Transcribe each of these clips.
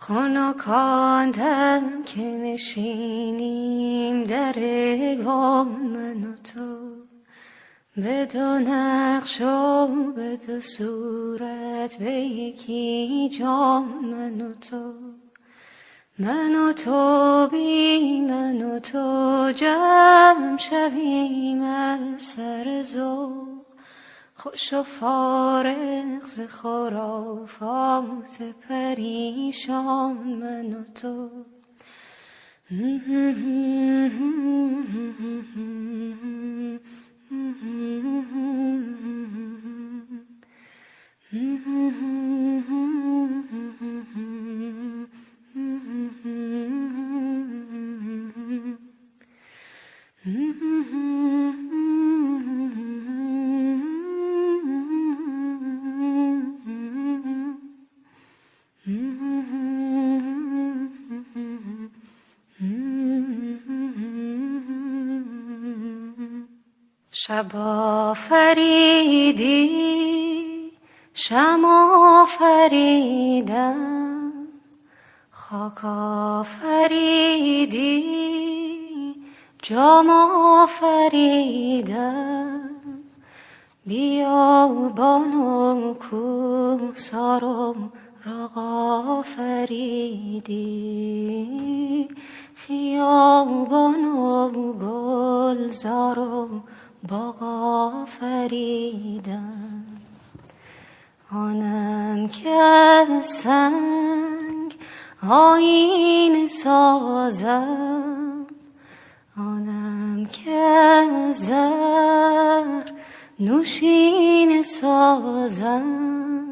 خنکاندم که نشینیم در ایوان من و تو، به دو نقش و به دو صورت به یکی جان من و تو، من و تو بی من و تو جمع شویم از سر ذوق، خوش و فارغ ز خرافات پریشان من و تو. شب آفریدی شم آفریدم، خاک آفریدی جام آفریدم، بیابان و کوهسار و راغ آفریدی، خیابان و گلزارو باغ آفریدم. آنم که از سنگ آیینه سازم، آنم که از زر نوشینه سازم،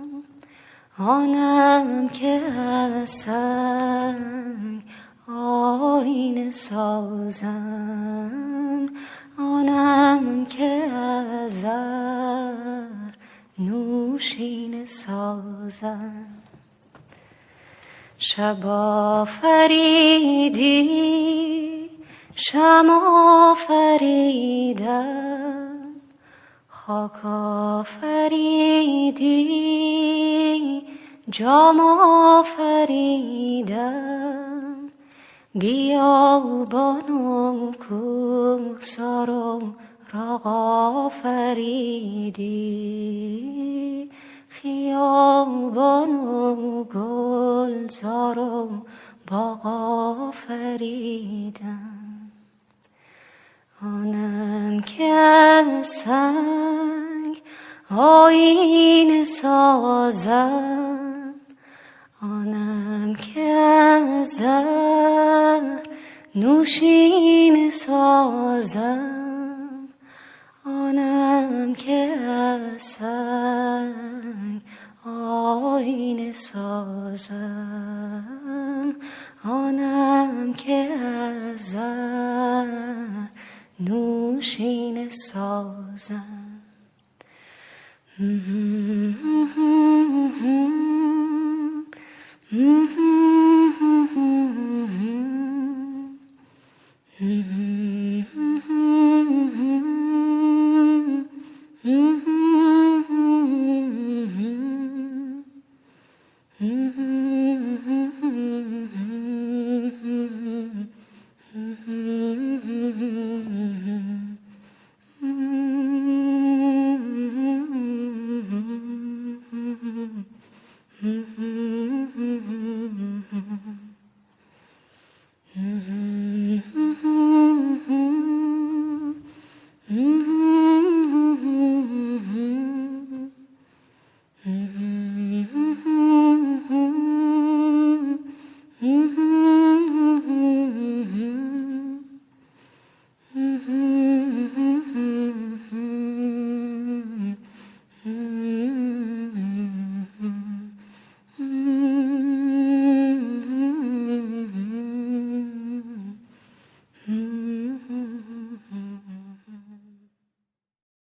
آنم که از سنگ آیینه سازم، آنم که از زر نوشینه سازم. شب آفریدی شم آفریدم، خاک آفریدی جام آفریدم، بیابان و کوهسار و راغ آفریدی، خیابان و گلزار و باغ آفریدم. آنم که از سنگ آیینه سازم، آنم که از زر نوشینه سازم، آنم که از سنگ آیینه سازم، آنم که از زر نوشینه سازم. Mm-hmm.